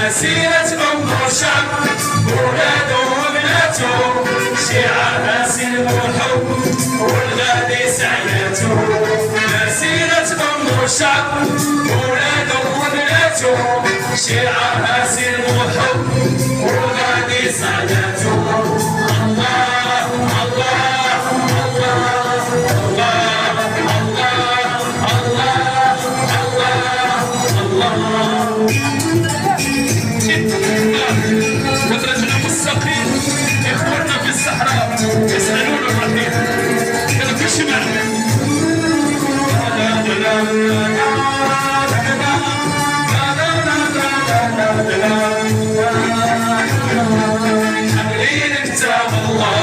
مسيرة أم الشعب ولاده وبناته شعارها سلم وحب والغادي سعياته. مسيرة أم الشعب ولاده وبناته شعارها سلم وحب والغادي سعياته. الله الله الله الله الله الله وترجنا مستقيم اخواننا في الصحراء يسألون الرحيم كانوا في الشمال. حاملين كتاب الله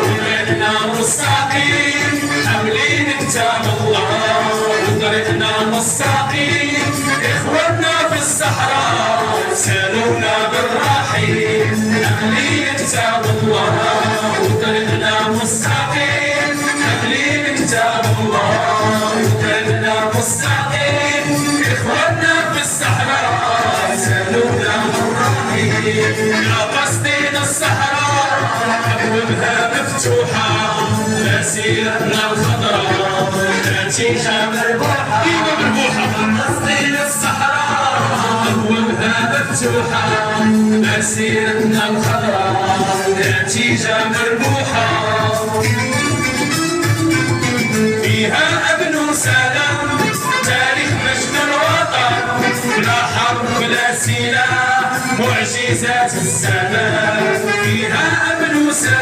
وطريقنا مستقيم، حاملين كتاب الله وطريقنا مستقيم. اخواننا في الصحراء سالونا بالرحيم، حاملين كتاب الله وطريقنا مستقيم، حاملين كتاب الله وطريقنا مستقيم. اخواننا في الصحراء سالونا بالرحيم. يا قصدين الصحراء ابوابها مفتوحه، مسيرتنا الخضراء نتيجه مربوحه. قصدين الصحراء ابوابها مفتوحه، مسيرتنا الخضراء نتيجه مربوحه. فيها ابن سلام تاريخ مجد الوطن، لا حرب ولا سلاح معجزات السلام. فيها ابن سلام